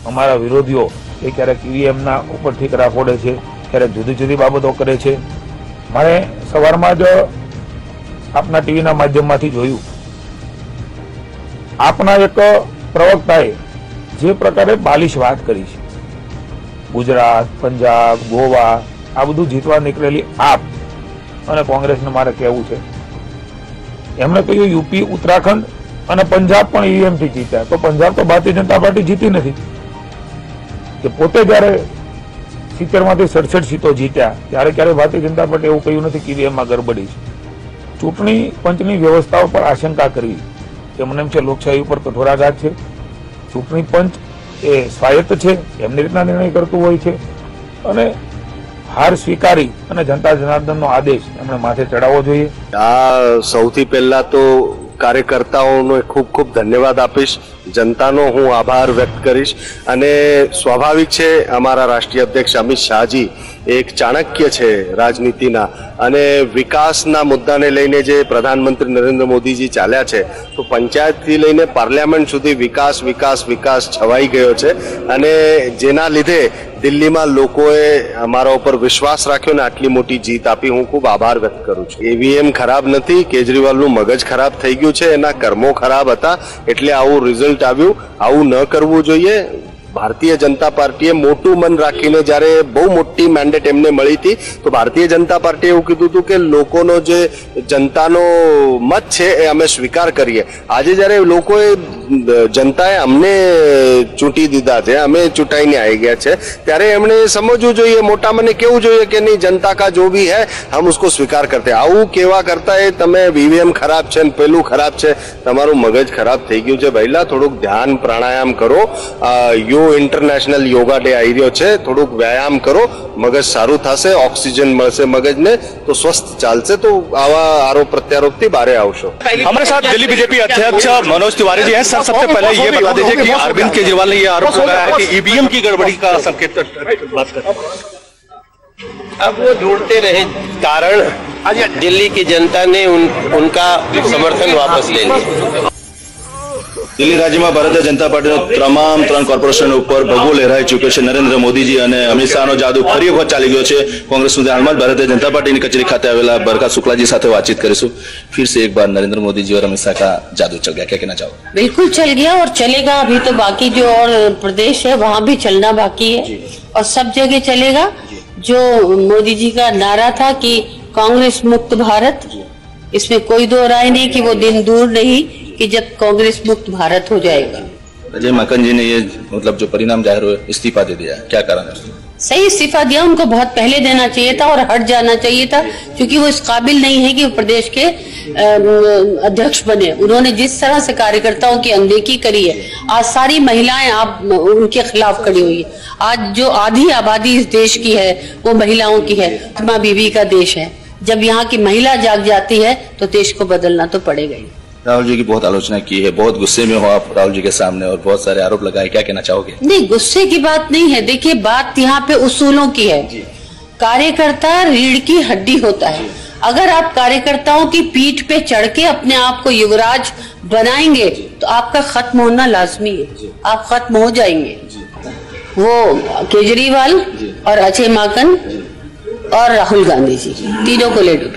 અમારા વિરોધીઓ એ ક્યારેક ઈવીએમના ઉપર ઠીકરા ફોડે છે, ક્યારેક જુદી જુદી બાબતો કરે છે. મારે સવારમાં જ આપના ટીવીના માધ્યમમાંથી જોયું, આપના એક પ્રવક્તાએ જે પ્રકારે બાલિશ વાત કરી છે, ગુજરાત, પંજાબ, ગોવા આ બધું જીતવા નીકળેલી આપ અને કોંગ્રેસને મારે કહેવું છે, એમણે કહ્યું યુપી, ઉત્તરાખંડ અને પંજાબ પણ ઈવીએમ થી જીત્યા, તો પંજાબ તો ભારતીય જનતા પાર્ટી જીતી નથી. કે પોતે જયારે 70 માંથી 67 સીટો જીત્યા ત્યારે ક્યારે ભારતીય જનતા પાર્ટી એવું કહ્યું નથી કે ઈવીએમમાં ગડબડી છે. ચૂંટણી પંચની વ્યવસ્થાઓ પર આશંકા કરવી કે મને એમ છે લોકશાહી ઉપર કઠોરાઘાત છે. ચૂંટણી પંચ એ સ્વાયત્ત છે, એમની રીતના નિર્ણય કરતું હોય છે અને હાર સ્વીકારી અને જનતા જનાર્દનનો આદેશ એમણે માથે ચડાવવો જોઈએ. આ સૌથી પહેલા તો કાર્યકર્તાઓનો ખૂબ ખૂબ ધન્યવાદ આપીશ, જનતાનો હું આભાર વ્યક્ત કરીશ. અને સ્વાભાવિક છે, અમારા રાષ્ટ્રીય અધ્યક્ષ અમિત શાહજી એક ચાણક્ય છે રાજનીતિના, અને વિકાસના મુદ્દાને લઈને જે પ્રધાનમંત્રી નરેન્દ્ર મોદીજી ચાલ્યા છે, તો પંચાયતથી લઈને પાર્લામેન્ટ સુધી વિકાસ વિકાસ વિકાસ છવાઈ ગયો છે. અને જેના લીધે દિલ્હીમાં લોકોએ અમારા ઉપર વિશ્વાસ રાખ્યો ને આટલી મોટી જીત આપી. હું ખૂબ આભાર વ્યક્ત કરું છું. ઈવીએમ ખરાબ નથી, કેજરીવાલનું મગજ ખરાબ થઈ ગયું છે, એના કર્મો ખરાબ હતા એટલે આવું રિઝલ્ટ આવ્યું. આવું ન કરવું જોઈએ. ભારતીય જનતા પાર્ટીએ મોટું મન રાખીને જ્યારે બહુ મોટી મેન્ડેટ એમને મળી હતી તો ભારતીય જનતા પાર્ટીએ એવું કીધું હતું કે લોકોનો જે જનતાનો મત છે એ અમે સ્વીકાર કરીએ. આજે જ્યારે લોકોએ જનતાએ અમને ચૂંટી દીધા છે, અમે ચૂંટાઈને આવી ગયા છે, ત્યારે એમણે સમજવું જોઈએ, મોટા મને કેવું જોઈએ કે નહીં, જનતા કા જો ભી હૈ હમ ઉસકો સ્વીકાર કરતે. આવું કેવા કરતા એ તમે ઈવીએમ ખરાબ છે ને પેલું ખરાબ છે, તમારું મગજ ખરાબ થઈ ગયું છે. પહેલા થોડુંક ધ્યાન પ્રાણાયામ કરો. ઇન્ટરનેશનલ યોગા ડે આવી રહ્યો છે, થોડુંક વ્યાયામ કરો, મગજ સારું થશે, ઓક્સિજન મળશે મગજને તો સ્વસ્થ ચાલશે. તો આવા આરોપ प्रत्यारोप बारे आवशो. हमारे साथ दिल्ली बीजेपी अध्यक्ष मनोज तिवारी जी हैं. सर, सबसे पहले ये बता दीजिए कि अरविंद केजरीवाल ने ये आरोप लगाया है कि ईवीएम की गड़बड़ी का संकेत बात कर, अब वो ढूंढते रहे कारण दिल्ली की जनता ने उनका समर्थन वापस ले लिया. दिल्ली राज्य में भारतीय जनता पार्टी तमाम 3 कोर्पोरेशन पर भगवो लहराई चुक्यो है. नरेंद्र मोदीजी और अमित शाह जादू फरी वखत चाली गयो है. कांग्रेस हाल में भारतीय जनता पार्टी की कचेरी खाते आवेला बरखा शुक्लाजी साथ बातचीत करीशु. फिर से एक बार नरेंद्र मोदी जी और अमित शाह का जादू चल गया, क्या कहना चाहो? बिल्कुल चल गया और चलेगा. अभी तो बाकी जो और प्रदेश है वहाँ भी चलना बाकी है और सब जगह चलेगा. जो मोदी जी का नारा था कि कांग्रेस मुक्त भारत, इसमें कोई दो राय नहीं कि वो दिन दूर नहीं कि जब कांग्रेस मुक्त भारत हो जाएगा. अजय माकन जी ने ये मतलब जो परिणाम जाहिर हुए इस्तीफा दे दिया, क्या कारण है? सही इस्तीफा दिया, उनको बहुत पहले देना चाहिए था और हट जाना चाहिए था, क्योंकि वो इस काबिल नहीं है कि वो प्रदेश के अध्यक्ष बने. उन्होंने जिस तरह से कार्यकर्ताओं की अनदेखी करी है, आज सारी महिलाएं आप उनके खिलाफ खड़ी हुई है. आज जो आधी आबादी इस देश की है वो महिलाओं की है. माँ बीवी का देश है. जब यहाँ की महिला जाग जाती है तो देश को बदलना तो पड़ेगा ही. राहुल जी की बहुत आलोचना की है, बहुत गुस्से में हो आप राहुल जी के सामने और बहुत सारे आरोप लगाए, क्या कहना चाहोगे? नहीं, गुस्से की बात नहीं है. देखिए, बात यहाँ पे उसूलों की है. कार्यकर्ता रीढ़ की हड्डी होता है. अगर आप कार्यकर्ताओं की पीठ पे चढ़ के अपने आप को युवराज बनाएंगे तो आपका खत्म होना लाजमी है. आप खत्म हो जाएंगे. वो केजरीवाल और अजय माकन और राहुल गांधी जी तीनों को ले लो.